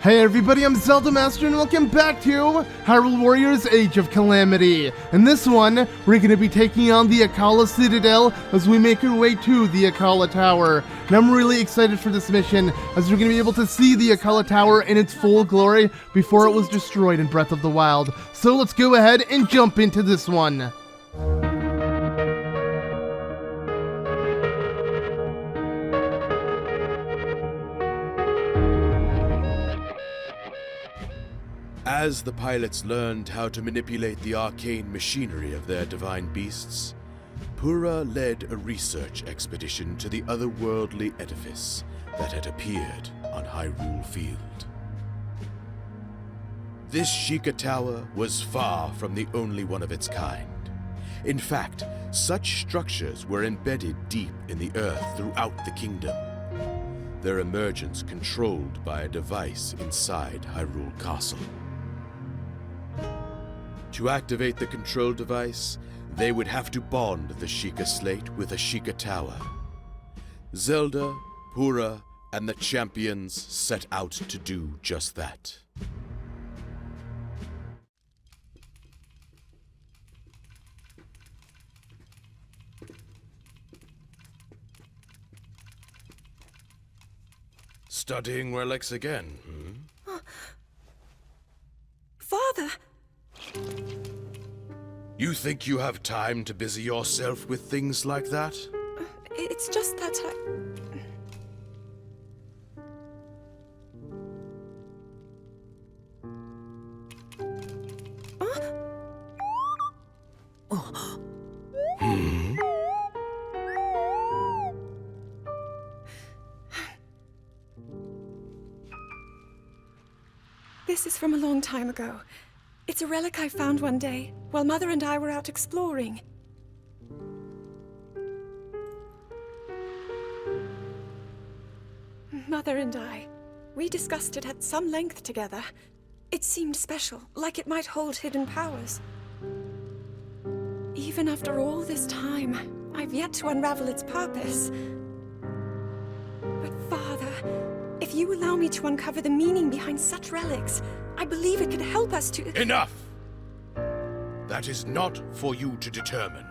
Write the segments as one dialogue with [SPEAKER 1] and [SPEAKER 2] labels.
[SPEAKER 1] Hey everybody, I'm Zelda Master and welcome back to Hyrule Warriors Age of Calamity. In this one, we're going to be taking on the Akkala Citadel as we make our way to the Akkala Tower. And I'm really excited for this mission as we're going to be able to see the Akkala Tower in its full glory before it was destroyed in Breath of the Wild. So let's go ahead and jump into this one.
[SPEAKER 2] As the pilots learned how to manipulate the arcane machinery of their divine beasts, Purah led a research expedition to the otherworldly edifice that had appeared on Hyrule Field. This Sheikah Tower was far from the only one of its kind. In fact, such structures were embedded deep in the earth throughout the kingdom, their emergence controlled by a device inside Hyrule Castle. To activate the control device, they would have to bond the Sheikah Slate with a Sheikah Tower. Zelda, Purah, and the Champions set out to do just that. Studying relics again,
[SPEAKER 3] Father!
[SPEAKER 2] You think you have time to busy yourself with things like that?
[SPEAKER 3] It's just that This is from a long time ago. It's a relic I found one day, while Mother and I were out exploring. Mother and we discussed it at some length together. It seemed special, like it might hold hidden powers. Even after all this time, I've yet to unravel its purpose. But Father, if you allow me to uncover the meaning behind such relics, I believe it could help us to—
[SPEAKER 2] Enough! That is not for you to determine.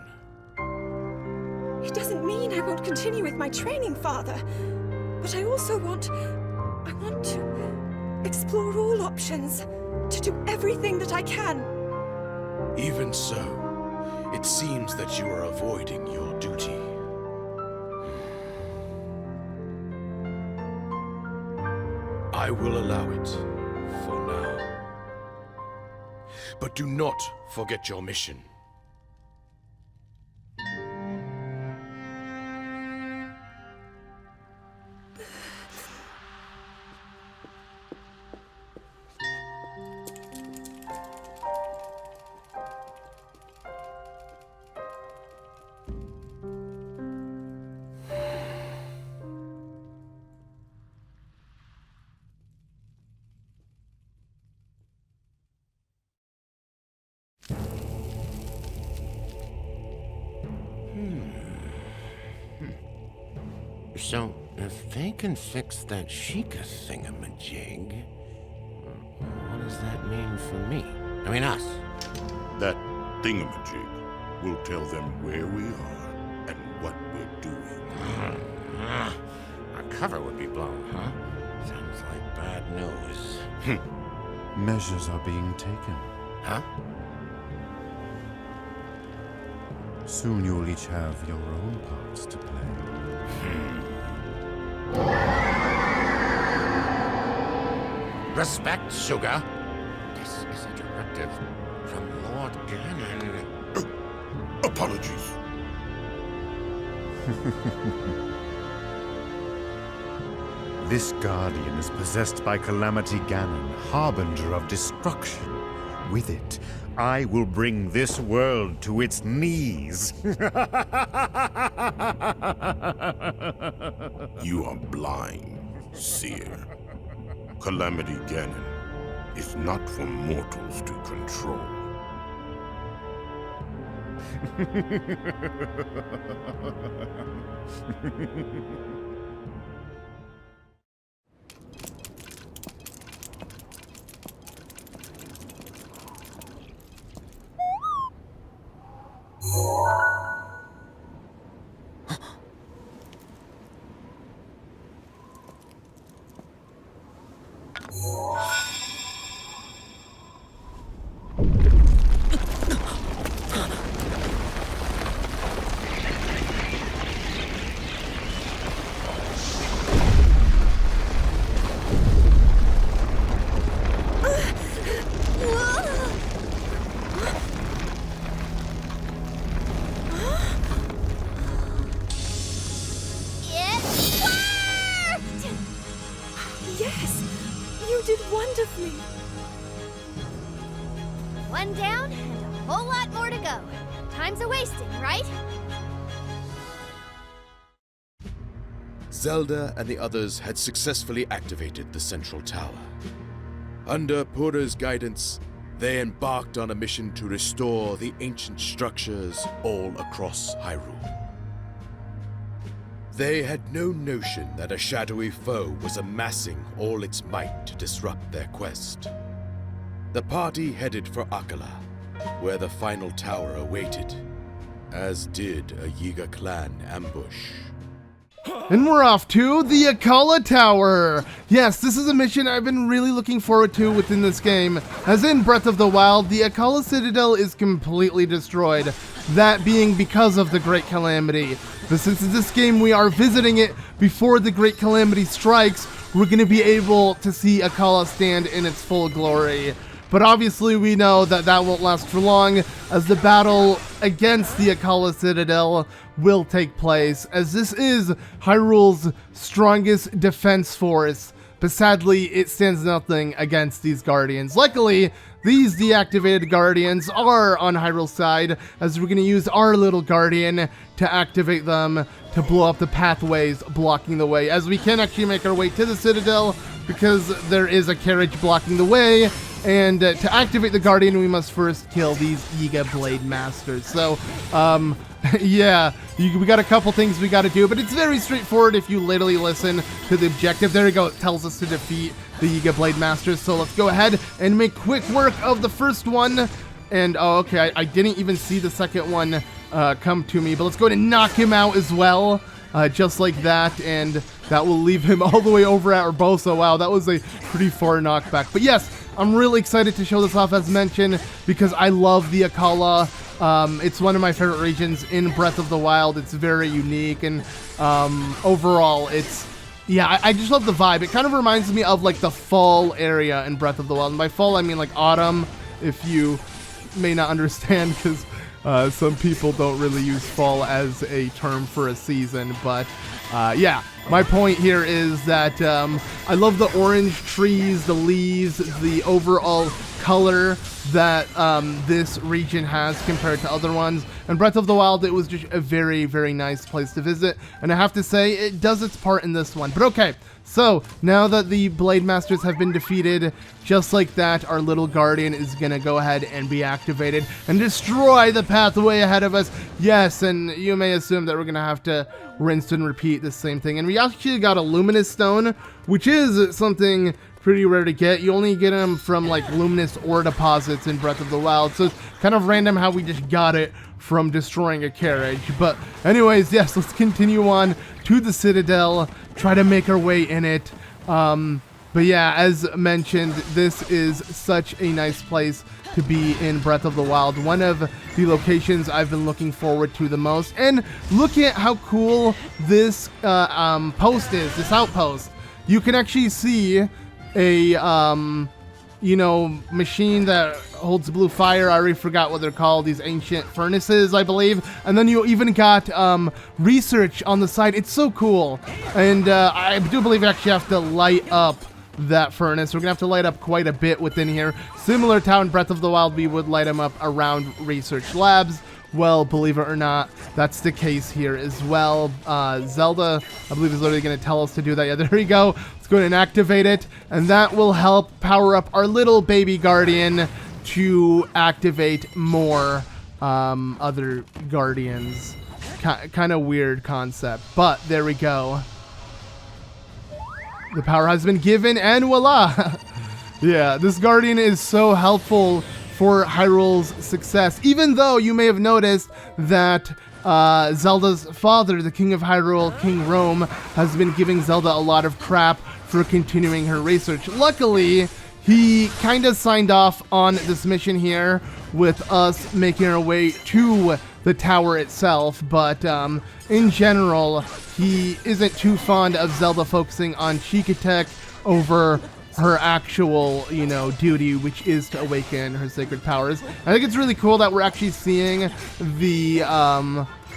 [SPEAKER 3] It doesn't mean I won't continue with my training, Father. But I also want to explore all options, to do everything that I can.
[SPEAKER 2] Even so, it seems that you are avoiding your duty. I will allow it, for now. But do not forget your mission.
[SPEAKER 4] So, if they can fix that Sheikah thingamajig, what does that mean for me? I mean us.
[SPEAKER 5] That thingamajig will tell them where we are and what we're doing.
[SPEAKER 4] Our cover would be blown, huh? Sounds like bad news.
[SPEAKER 6] Measures are being taken.
[SPEAKER 4] Huh?
[SPEAKER 6] Soon you'll each have your own parts to play.
[SPEAKER 4] Respect, Sooga. This is a directive from Lord Ganon.
[SPEAKER 5] Apologies.
[SPEAKER 6] This guardian is possessed by Calamity Ganon, harbinger of destruction. With it, I will bring this world to its knees.
[SPEAKER 5] You are blind, seer. Calamity Ganon is not for mortals to control.
[SPEAKER 3] did wonderfully.
[SPEAKER 7] One down and a whole lot more to go. Time's a-wasting, right?
[SPEAKER 2] Zelda and the others had successfully activated the central tower. Under Purah's guidance, they embarked on a mission to restore the ancient structures all across Hyrule. They had no notion that a shadowy foe was amassing all its might to disrupt their quest. The party headed for Akkala, where the final tower awaited, as did a Yiga Clan ambush.
[SPEAKER 1] And we're off to the Akkala Tower! Yes, this is a mission I've been really looking forward to within this game. As in Breath of the Wild, the Akkala Citadel is completely destroyed, that being because of the Great Calamity. But since in this game we are visiting it before the Great Calamity strikes, we're going to be able to see Akkala stand in its full glory. But obviously we know that that won't last for long, as the battle against the Akkala Citadel will take place, as this is Hyrule's strongest defense force. But sadly, it stands nothing against these Guardians. Luckily, these deactivated Guardians are on Hyrule's side, as we're going to use our little Guardian to activate them to blow up the pathways blocking the way, as we can actually make our way to the Citadel because there is a carriage blocking the way. And to activate the Guardian, we must first kill these Yiga Blade Masters. So, yeah, we got a couple things we got to do, but it's very straightforward if you literally listen to the objective. There we go, it tells us to defeat the Yiga Blade Masters. So let's go ahead and make quick work of the first one. And, oh, okay, I didn't even see the second one come to me, but let's go ahead and knock him out as well. Just like that, and that will leave him all the way over at Urbosa. Wow, that was a pretty far knockback. But yes, I'm really excited to show this off, as mentioned, because I love the Akkala. It's one of my favorite regions in Breath of the Wild. It's very unique, and overall, it's... Yeah, I just love the vibe. It kind of reminds me of, like, the fall area in Breath of the Wild. And by fall, I mean, like, autumn, if you may not understand, because... some people don't really use fall as a term for a season, but yeah, my point here is that I love the orange trees, the leaves, the overall color that this region has compared to other ones. And Breath of the Wild, it was just a very, very nice place to visit, and I have to say, it does its part in this one. But okay, so now that the Blade Masters have been defeated, just like that, our little Guardian is going to go ahead and be activated and destroy the pathway ahead of us. Yes, and you may assume that we're going to have to rinse and repeat the same thing. And we actually got a Luminous Stone, which is something pretty rare to get. You only get them from like luminous ore deposits in Breath of the Wild, so it's kind of random how we just got it from destroying a carriage. But anyways, yes, let's continue on to the Citadel, try to make our way in it. But yeah, as mentioned, this is such a nice place to be in Breath of the Wild. One of the locations I've been looking forward to the most. And look at how cool this post is, this outpost. You can actually see a, you know, machine that holds blue fire. I already forgot what they're called. These ancient furnaces, I believe. And then you even got research on the side. It's so cool. And I do believe you actually have to light up that furnace. We're gonna have to light up quite a bit within here. Similar to how in Breath of the Wild we would light them up around research labs. Well, believe it or not, that's the case here as well. Zelda, I believe, is literally going to tell us to do that. Yeah, there we go. Let's go ahead and activate it. And that will help power up our little baby Guardian to activate more other Guardians. Kind of weird concept, but there we go. The power has been given, and voila! Yeah, this Guardian is so helpful for Hyrule's success, even though you may have noticed that Zelda's father, the King of Hyrule, King Rome, has been giving Zelda a lot of crap for continuing her research. Luckily, he kind of signed off on this mission here with us making our way to the tower itself, but in general, he isn't too fond of Zelda focusing on Sheikah Tech over her actual, you know, duty, which is to awaken her sacred powers. I think it's really cool that we're actually seeing the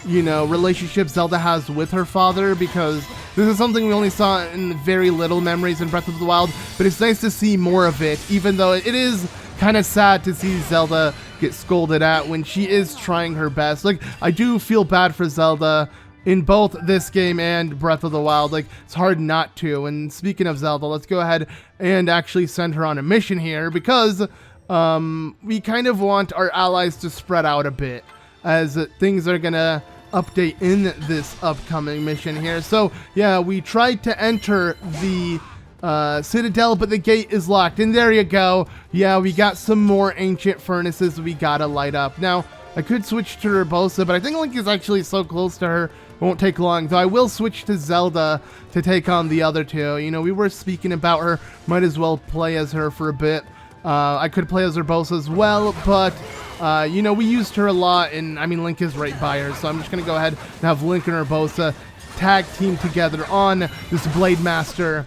[SPEAKER 1] you know, relationship Zelda has with her father, because this is something we only saw in very little memories in Breath of the Wild, but it's nice to see more of it, even though it is kind of sad to see Zelda get scolded at when she is trying her best. Like, I do feel bad for Zelda in both this game and Breath of the Wild. Like, it's hard not to. And speaking of Zelda, let's go ahead and actually send her on a mission here, because we kind of want our allies to spread out a bit, as things are gonna update in this upcoming mission here. So yeah, we tried to enter the Citadel, but the gate is locked, and there you go. Yeah, we got some more ancient furnaces we gotta light up. Now, I could switch to Urbosa, but I think Link is actually so close to her, it won't take long. Though I will switch to Zelda to take on the other two. You know, we were speaking about her, might as well play as her for a bit. I could play as Urbosa as well, but you know, we used her a lot, and I mean, Link is right by her, so I'm just gonna go ahead and have Link and Urbosa tag team together on this Blade Master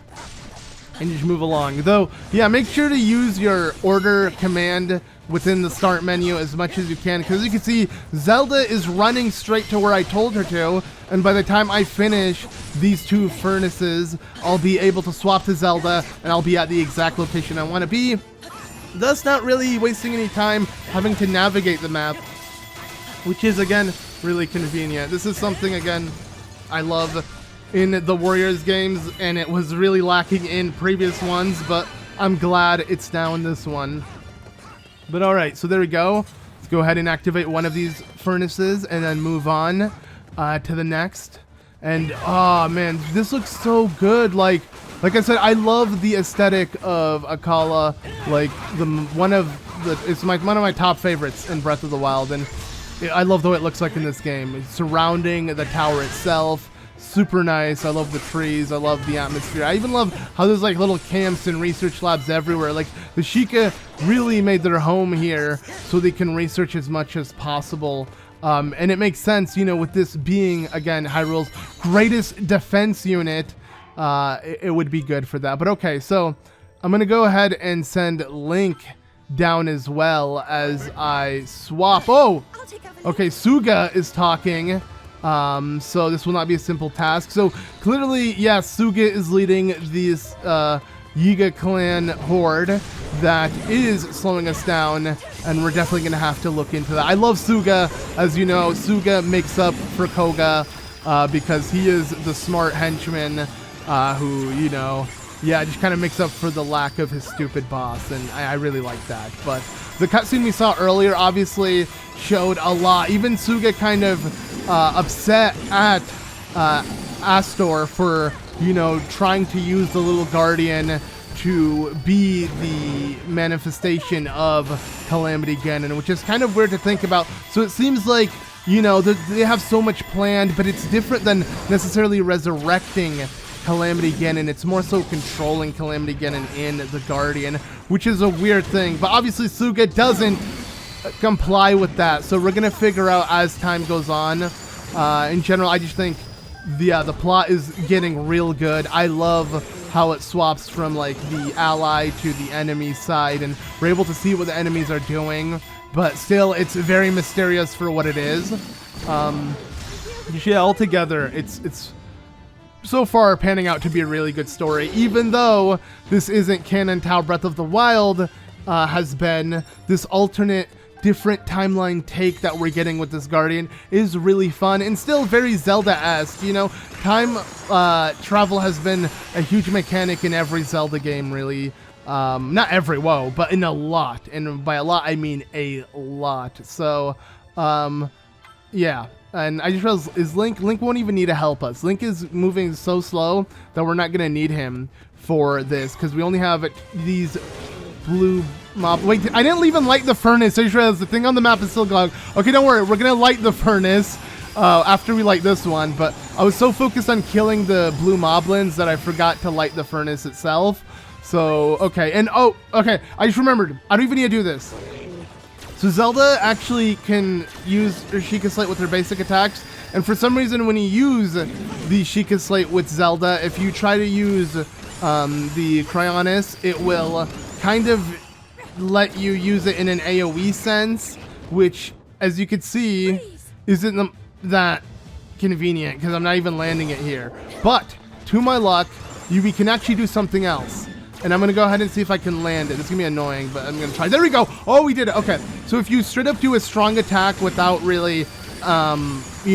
[SPEAKER 1] and just move along. Though, yeah, make sure to use your order command within the start menu as much as you can, because you can see Zelda is running straight to where I told her to, and by the time I finish these two furnaces, I'll be able to swap to Zelda, and I'll be at the exact location I want to be, thus not really wasting any time having to navigate the map, which is, again, really convenient. This is something, again, I love in the Warriors games, and it was really lacking in previous ones, but I'm glad it's now in this one. But alright, so there we go. Let's go ahead and activate one of these furnaces and then move on to the next. And, oh man, this looks so good. Like I said, I love the aesthetic of Akkala. Like, one of my top favorites in Breath of the Wild, and I love the way it looks like in this game. It's surrounding the tower itself. Super nice. I love the trees. I love the atmosphere. I even love how there's like little camps and research labs everywhere. Like, the Sheikah really made their home here so they can research as much as possible. And it makes sense, you know, with this being, again, Hyrule's greatest defense unit, it would be good for that. But okay, so I'm going to go ahead and send Link down as well as I swap. Oh, okay, Sooga is talking. So this will not be a simple task. So clearly, yeah, Sooga is leading this Yiga Clan horde that is slowing us down, and we're definitely going to have to look into that. I love Sooga. As you know, Sooga makes up for Koga because he is the smart henchman who, you know, yeah, just kind of makes up for the lack of his stupid boss, and I really like that. But the cutscene we saw earlier obviously showed a lot. Even Sooga kind of upset at Astor for, you know, trying to use the little guardian to be the manifestation of Calamity Ganon, which is kind of weird to think about. So it seems like, you know, they have so much planned, but it's different than necessarily resurrecting Calamity Ganon. It's more so controlling Calamity Ganon in the Guardian, which is a weird thing. But obviously Sooga doesn't comply with that, so we're gonna figure out as time goes on. In general, I just think the plot is getting real good. I love how it swaps from like the ally to the enemy side, and we're able to see what the enemies are doing, but still it's very mysterious for what it is. Yeah, altogether it's so far panning out to be a really good story, even though this isn't canon to how Breath of the Wild has been. This alternate different timeline take that we're getting with this Guardian is really fun and still very Zelda-esque. You know, time travel has been a huge mechanic in every Zelda game, really. Not every, whoa, but in a lot. And by a lot, I mean a lot. So, yeah. And I just realized, Link won't even need to help us. Link is moving so slow that we're not going to need him for this, because we only have these blue mob. Wait, I didn't even light the furnace. I just realized the thing on the map is still going. Okay, don't worry. We're going to light the furnace after we light this one. But I was so focused on killing the blue moblins that I forgot to light the furnace itself. So, okay. And, oh, okay. I just remembered. I don't even need to do this. So Zelda actually can use her Sheikah Slate with her basic attacks. And for some reason, when you use the Sheikah Slate with Zelda, if you try to use the Cryonis, it will kind of let you use it in an AoE sense, which, as you can see, isn't that convenient because I'm not even landing it here. But to my luck, we can actually do something else. And I'm going to go ahead and see if I can land it. It's going to be annoying, but I'm going to try. There we go. Oh, we did it. Okay. So if you straight up do a strong attack without really, you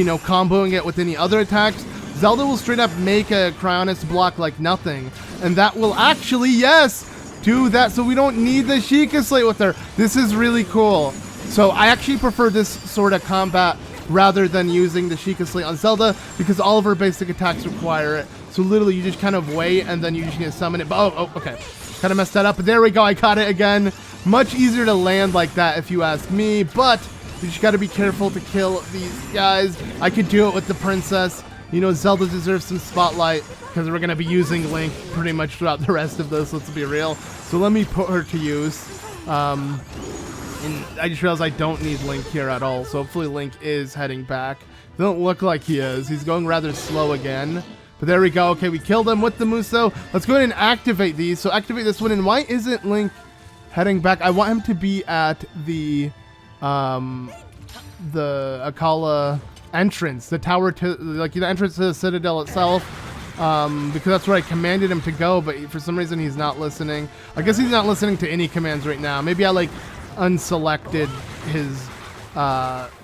[SPEAKER 1] know, comboing it with any other attacks, Zelda will straight up make a Cryonis block like nothing. And that will actually, yes, do that. So we don't need the Sheikah Slate with her. This is really cool. So I actually prefer this sort of combat rather than using the Sheikah Slate on Zelda because all of her basic attacks require it. So literally you just kind of wait and then you just need to summon it. But oh, okay. Kind of messed that up. But there we go. I caught it again. Much easier to land like that if you ask me. But you just got to be careful to kill these guys. I could do it with the princess. You know, Zelda deserves some spotlight because we're going to be using Link pretty much throughout the rest of this. Let's be real. So let me put her to use. And I just realized I don't need Link here at all. So hopefully Link is heading back. Doesn't look like he is. He's going rather slow again. But there we go. Okay, we killed him with the Muso. Let's go ahead and activate these. So activate this one. And why isn't Link heading back? I want him to be at the Akkala entrance, the tower to, like, the entrance to the Citadel itself. Because that's where I commanded him to go. But for some reason, he's not listening. I guess he's not listening to any commands right now. Maybe I, like, unselected his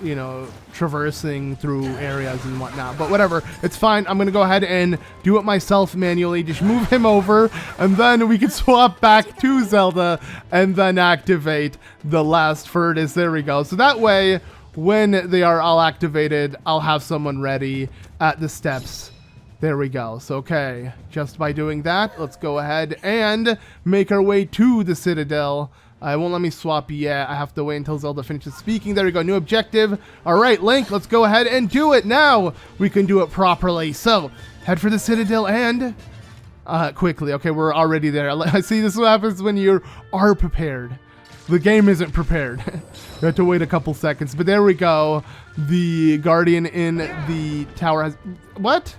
[SPEAKER 1] you know, traversing through areas and whatnot, but whatever, it's fine. I'm gonna go ahead and do it myself manually. Just move him over and then we can swap back to Zelda and then activate the last furnace. There we go. So that way when they are all activated, I'll have someone ready at the steps. There we go. So okay, just by doing that, let's go ahead and make our way to the Citadel. It won't let me swap yet. I have to wait until Zelda finishes speaking. There we go. New objective. All right, Link, let's go ahead and do it now. We can do it properly. So head for the Citadel and quickly. Okay, we're already there. I see this is what happens when you are prepared. The game isn't prepared. We have to wait a couple seconds. But there we go. The Guardian in the tower has... What?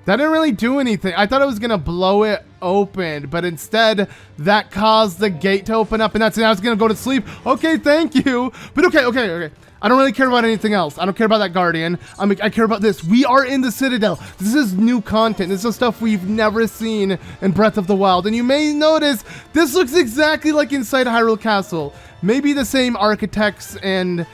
[SPEAKER 1] That didn't really do anything. I thought it was going to blow it open, but instead that caused the gate to open up, and that's it. I was going to go to sleep. Okay, thank you. But okay. I don't really care about anything else. I don't care about that Guardian. I care about this. We are in the Citadel. This is new content. This is stuff we've never seen in Breath of the Wild. And you may notice this looks exactly like inside Hyrule Castle. Maybe the same architects and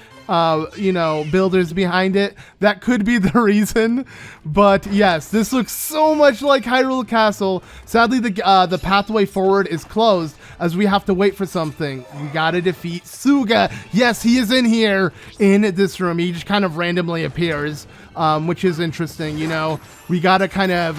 [SPEAKER 1] you know, builders behind it. That could be the reason. But yes, this looks so much like Hyrule Castle. Sadly, the pathway forward is closed as we have to wait for something. We gotta defeat Sooga. Yes, he is in here in this room. He just kind of randomly appears, which is interesting. You know, we gotta kind of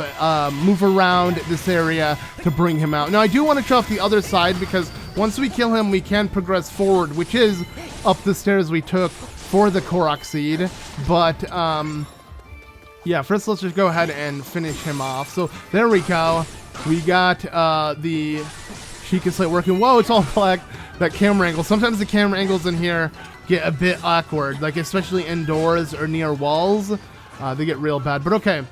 [SPEAKER 1] move around this area to bring him out. Now, I do want to show off the other side because once we kill him, we can progress forward, which is up the stairs we took for the Korok Seed. But yeah, first let's just go ahead and finish him off. So there we go. We got the Sheikah Slate working. Whoa, it's all black. That camera angle. Sometimes the camera angles in here get a bit awkward, like especially indoors or near walls. They get real bad. But okay.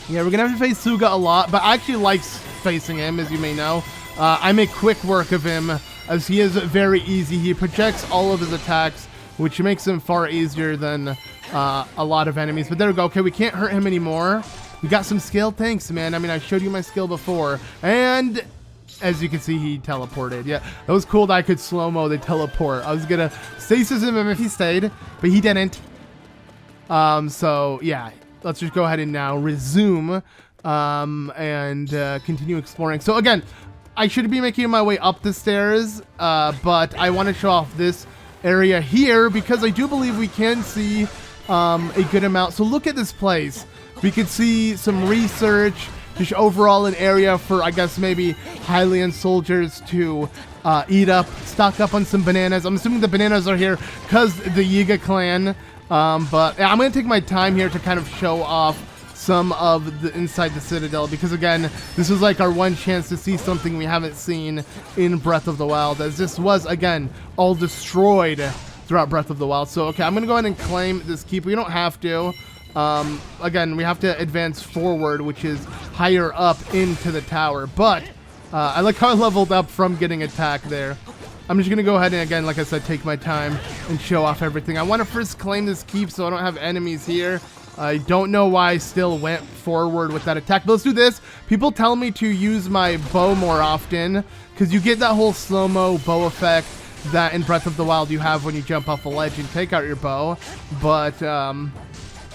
[SPEAKER 1] Yeah, we're gonna have to face Sooga a lot, but I actually like facing him, as you may know. I make quick work of him, as he is very easy. He projects all of his attacks, which makes him far easier than a lot of enemies. But there we go. Okay, we can't hurt him anymore. We got some skill. Thanks, man. I mean, I showed you my skill before. And as you can see, he teleported. Yeah, that was cool that I could slow-mo the teleport. I was going to stasis him if he stayed, but he didn't. So, yeah, let's just go ahead and now resume and continue exploring. So, again, I should be making my way up the stairs, but I want to show off this area here because I do believe we can see a good amount. So look at this place. We could see some research, just overall an area for, I guess, maybe Hylian soldiers to eat up, stock up on some bananas. I'm assuming the bananas are here because the Yiga Clan. But I'm going to take my time here to kind of show off some of the inside the Citadel because, again, this is like our one chance to see something we haven't seen in Breath of the Wild, as this was, again, all destroyed throughout Breath of the Wild. So, okay, I'm going to go ahead and claim this keep. We don't have to. Again, we have to advance forward, which is higher up into the tower. But I like how I leveled up from getting attacked there. I'm just going to go ahead and, again, like I said, take my time and show off everything. I want to first claim this keep so I don't have enemies here. I don't know why I still went forward with that attack, but let's do this. People tell me to use my bow more often because you get that whole slow-mo bow effect that in Breath of the Wild you have when you jump off a ledge and take out your bow. But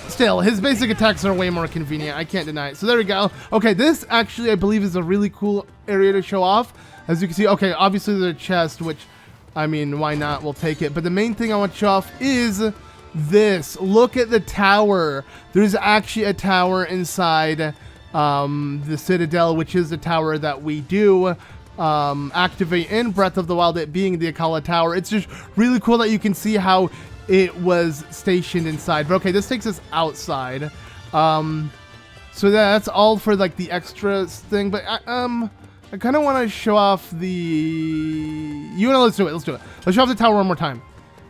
[SPEAKER 1] still, his basic attacks are way more convenient. I can't deny it. So there we go. Okay, this actually I believe is a really cool area to show off. As you can see, okay, obviously there's a chest, which, I mean, why not? We'll take it. But the main thing I want to show off is this. Look at the tower. There's actually a tower inside the Citadel, which is the tower that we do activate in Breath of the Wild, it being the Akkala Tower. It's just really cool that you can see how it was stationed inside. But okay, this takes us outside. So that's all for like the extra thing. But I kind of want to show off the... You know, let's do it. Let's do it. Let's show off the tower one more time.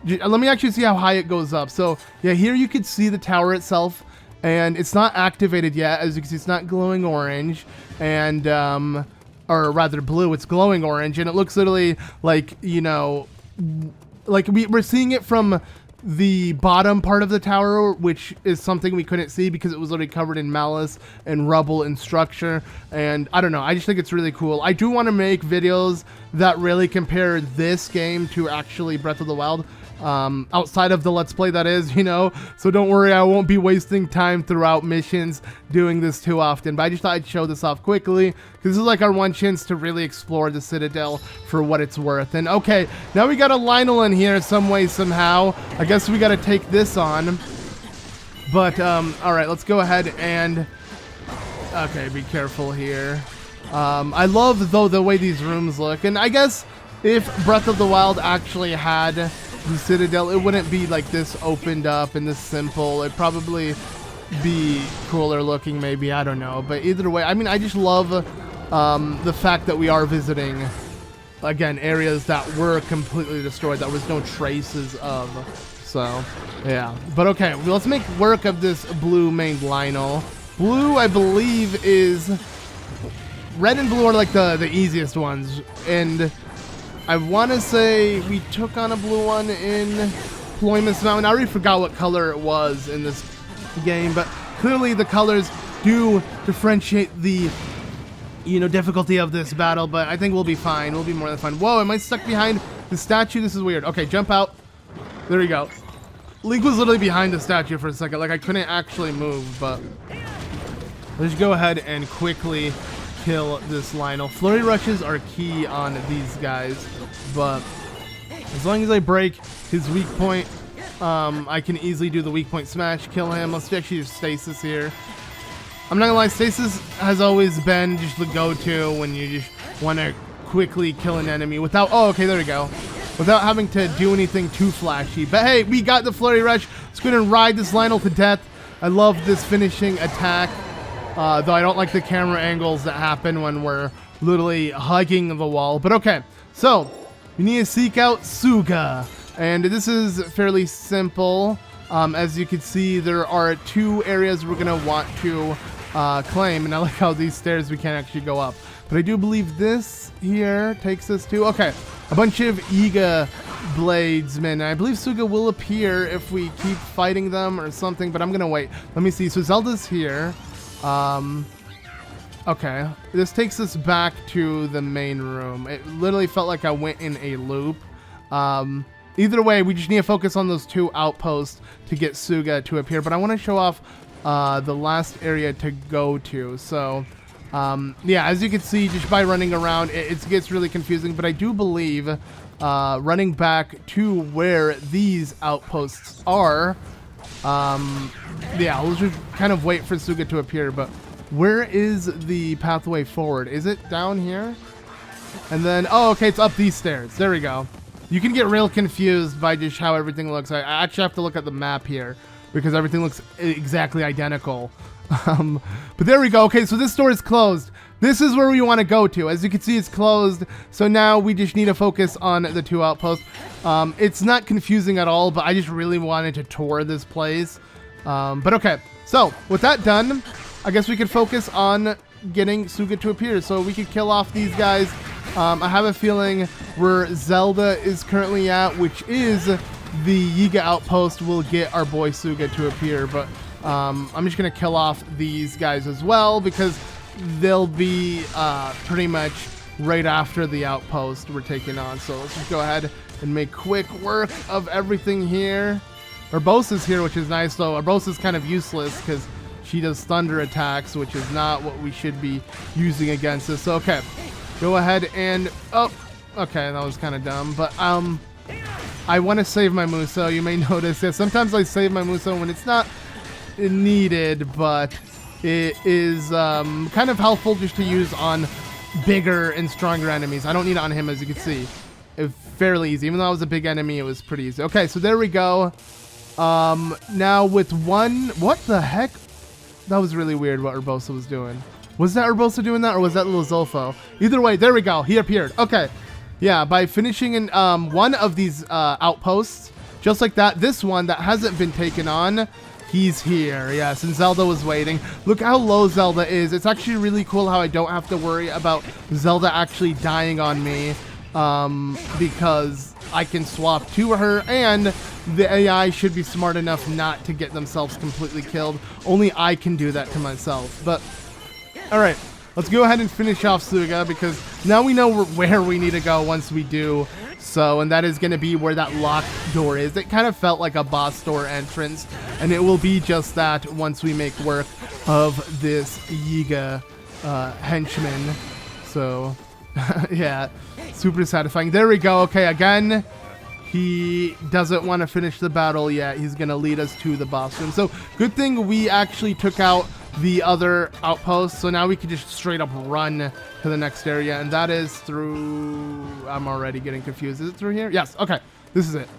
[SPEAKER 1] Let me actually see how high it goes up. So yeah, here you can see the tower itself, and it's not activated yet. As you can see, it's not glowing orange, and or rather blue. It's glowing orange, and it looks literally like, you know, like we're seeing it from the bottom part of the tower, which is something we couldn't see because it was already covered in malice and rubble and structure. And I don't know, I just think it's really cool. I do want to make videos that really compare this game to actually Breath of the Wild, outside of the Let's Play, that is, you know. So don't worry, I won't be wasting time throughout missions doing this too often. But I just thought I'd show this off quickly because this is like our one chance to really explore the Citadel for what it's worth. And okay, now we got a Lionel in here some way, somehow. I guess we got to take this on. But all right, let's go ahead and... Okay, be careful here. I love, though, the way these rooms look. And I guess if Breath of the Wild actually had the Citadel, it wouldn't be like this opened up and this simple. It'd probably be cooler looking, maybe. I don't know. But either way, I mean, I just love the fact that we are visiting, again, areas that were completely destroyed, that was no traces of. So, yeah. But okay, well, let's make work of this blue main Lionel. Blue, I believe, is... Red and blue are like the easiest ones. And I want to say we took on a blue one in Ploymus Mountain. I already forgot what color it was in this game, but clearly the colors do differentiate the, you know, difficulty of this battle, but I think we'll be fine. We'll be more than fine. Whoa, am I stuck behind the statue? This is weird. Okay, jump out. There we go. Link was literally behind the statue for a second. Like, I couldn't actually move, but let's go ahead and quickly kill this Lionel. Flurry rushes are key on these guys, but as long as I break his weak point, I can easily do the weak point smash, kill him. Let's actually use stasis here. I'm not gonna lie, stasis has always been just the go-to when you just want to quickly kill an enemy without... Oh, okay, there we go. Without having to do anything too flashy. But hey, we got the flurry rush. Let's go ahead and ride this Lionel to death. I love this finishing attack. Though I don't like the camera angles that happen when we're literally hugging the wall. But okay, so we need to seek out Sooga. And this is fairly simple. As you can see, there are 2 areas we're going to want to claim. And I like how these stairs we can't actually go up. But I do believe this here takes us to... Okay, a bunch of Yiga bladesmen. I believe Sooga will appear if we keep fighting them or something. But I'm going to wait. Let me see. So Zelda's here. Okay, this takes us back to the main room. It literally felt like I went in a loop. Either way, we just need to focus on those 2 outposts to get Sooga to appear. But I want to show off the last area to go to. So, yeah, as you can see, just by running around, it gets really confusing. But I do believe running back to where these outposts are... yeah, we'll just kind of wait for Sooga to appear, but where is the pathway forward? Is it down here? And then, oh, okay, it's up these stairs. There we go. You can get real confused by just how everything looks. I actually have to look at the map here because everything looks exactly identical. But there we go. Okay, so this door is closed. This is where we want to go to. As you can see, it's closed. So now we just need to focus on the 2 outposts. It's not confusing at all, but I just really wanted to tour this place. But okay, so with that done, I guess we could focus on getting Sooga to appear. So we could kill off these guys. I have a feeling where Zelda is currently at, which is the Yiga outpost, will get our boy Sooga to appear. But I'm just gonna kill off these guys as well because they'll be pretty much right after the outpost we're taking on. So let's just go ahead and make quick work of everything here. Urbosa's here, which is nice, though. Urbosa's kind of useless because she does thunder attacks, which is not what we should be using against us. So, okay. Go ahead and... Oh, okay, that was kind of dumb. But, I want to save my Muso. You may notice that sometimes I save my Muso when it's not needed, but it is kind of helpful just to use on bigger and stronger enemies. I don't need it on him, as you can see. It's fairly easy. Even though I was a big enemy, it was pretty easy. Okay, so there we go. Now with one... What the heck? That was really weird what Urbosa was doing. Was that Urbosa doing that, or was that little Zolfo? Either way, there we go. He appeared. Okay. Yeah, by finishing in one of these outposts, just like that, this one that hasn't been taken on, he's here. Yes, and Zelda was waiting. Look how low Zelda is. It's actually really cool how I don't have to worry about Zelda actually dying on me. Because I can swap to her, and the AI should be smart enough not to get themselves completely killed. Only I can do that to myself. But, alright, let's go ahead and finish off Sooga, because now we know where we need to go once we do so, and that is going to be where that locked door is. It kind of felt like a boss door entrance, and it will be just that once we make work of this Yiga henchman. So... yeah, super satisfying. There we go. Okay, again, he doesn't want to finish the battle yet. He's going to lead us to the boss room. So, good thing we actually took out the other outpost. So now we can just straight up run to the next area. And that is through... I'm already getting confused. Is it through here? Yes. Okay, this is it.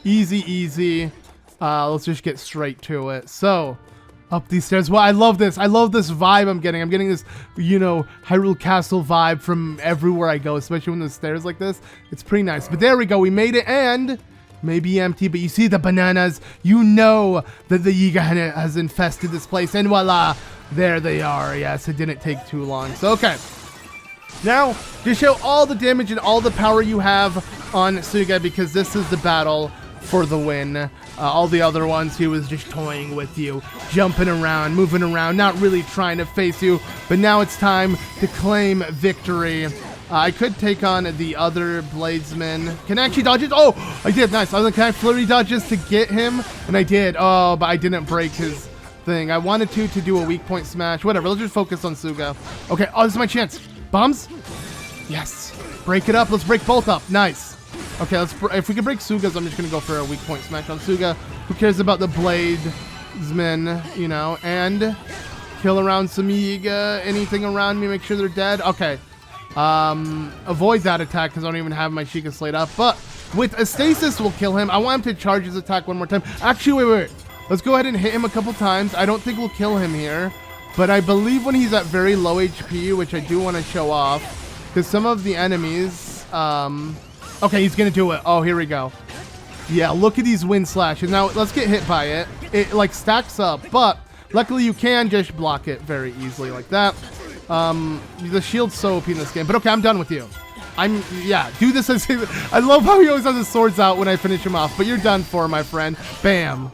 [SPEAKER 1] Easy, easy. Let's just get straight to it. So... up these stairs. Well, I love this. I love this vibe I'm getting. I'm getting this, you know, Hyrule Castle vibe from everywhere I go, especially when there's stairs like this. It's pretty nice. But there we go. We made it, and maybe empty, but you see the bananas. You know that the Yiga has infested this place, and voila, there they are. Yes, it didn't take too long. So, okay. Now, to show all the damage and all the power you have on Sooga, because this is the battle for the win. All the other ones, he was just toying with you, jumping around, moving around, not really trying to face you. But now it's time to claim victory. I could take on the other bladesman. Can I actually dodge it? Oh, I did. Nice. I was like, can I flurry dodges to get him? And I did. Oh, but I didn't break his thing. I wanted to do a weak point smash. Whatever. Let's just focus on Sooga. Okay. Oh, this is my chance. Bombs? Yes. Break it up. Let's break both up. Nice. Okay, if we can break Sooga's, I'm just going to go for a weak point smash on Sooga. Who cares about the bladesmen, you know? And kill around some Yiga, anything around me, make sure they're dead. Okay. Avoid that attack because I don't even have my Sheikah Slate up. But with a stasis, we'll kill him. I want him to charge his attack one more time. Actually, wait. Let's go ahead and hit him a couple times. I don't think we'll kill him here. But I believe when he's at very low HP, which I do want to show off, because some of the enemies... Okay, he's going to do it. Oh, here we go. Yeah, look at these wind slashes. Now, let's get hit by it. It, like, stacks up, but luckily you can just block it very easily like that. The shield's so OP in this game. But okay, I'm done with you. Yeah, do this as... I love how he always has his swords out when I finish him off, but you're done for, my friend. Bam.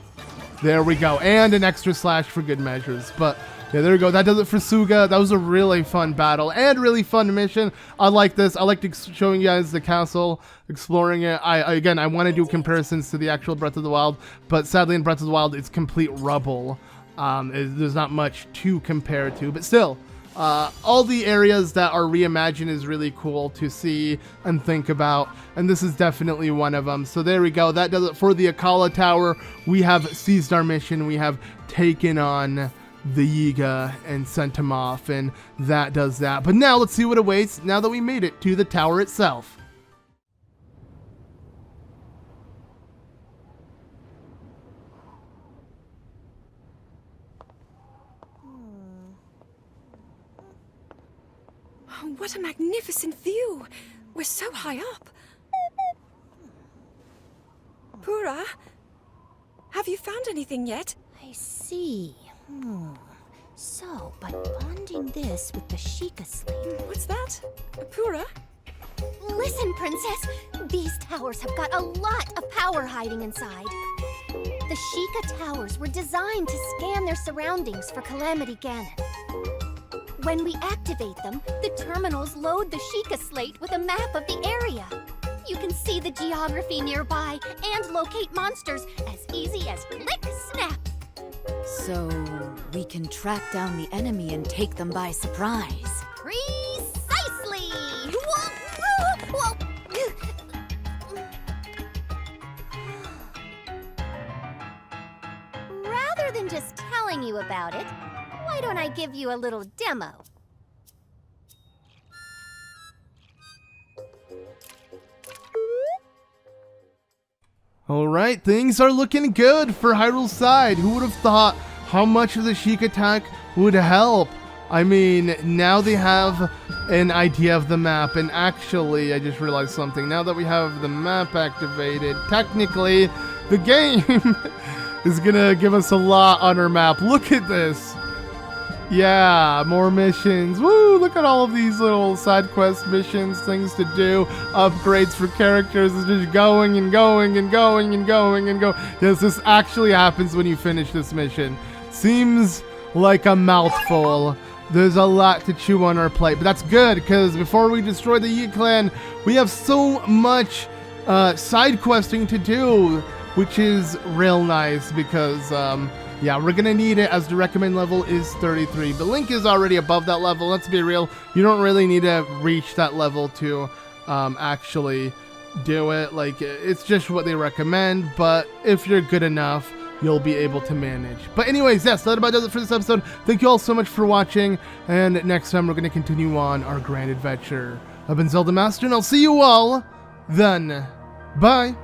[SPEAKER 1] There we go. And an extra slash for good measures. But... yeah, there we go. That does it for Sooga. That was a really fun battle and really fun mission. I like this. I like showing you guys the castle, exploring it. Again, I want to do comparisons to the actual Breath of the Wild, but sadly in Breath of the Wild, it's complete rubble. There's not much to compare to, but still, all the areas that are reimagined is really cool to see and think about, and this is definitely one of them. So there we go. That does it for the Akkala Tower. We have seized our mission. We have taken on the Yiga and sent him off, and that does that. But now let's see what awaits now that we made it to the tower itself.
[SPEAKER 3] Oh, what a magnificent view! We're so high up. Purah, have you found anything yet?
[SPEAKER 7] I see. So, by bonding this with the Sheikah Slate...
[SPEAKER 3] What's that? Purah?
[SPEAKER 7] Listen, Princess! These towers have got a lot of power hiding inside. The Sheikah Towers were designed to scan their surroundings for Calamity Ganon. When we activate them, the terminals load the Sheikah Slate with a map of the area. You can see the geography nearby and locate monsters as easy as click snap.
[SPEAKER 8] So we can track down the enemy and take them by surprise.
[SPEAKER 7] Precisely! Whoa. Rather than just telling you about it, why don't I give you a little demo?
[SPEAKER 1] Alright, things are looking good for Hyrule's side. Who would have thought how much of the Sheik attack would help? I mean, now they have an idea of the map, and actually, I just realized something. Now that we have the map activated, technically, the game is gonna give us a lot on our map. Look at this. Yeah, more missions. Woo, look at all of these little side quest missions, things to do, upgrades for characters. It's just going and going and going and going and go. Yes, this actually happens when you finish this mission. Seems like a mouthful. There's a lot to chew on our plate, but that's good, because before we destroy the Yiga Clan, we have so much side questing to do, which is real nice, because yeah, we're gonna need it, as the recommend level is 33, but Link is already above that level. Let's be real, you don't really need to reach that level to actually do it. Like, it's just what they recommend, but if you're good enough, you'll be able to manage. But anyways, yes, that about does it for this episode. Thank you all so much for watching, and next time we're gonna continue on our grand adventure. I've been Zelda Master, and I'll see you all then. Bye!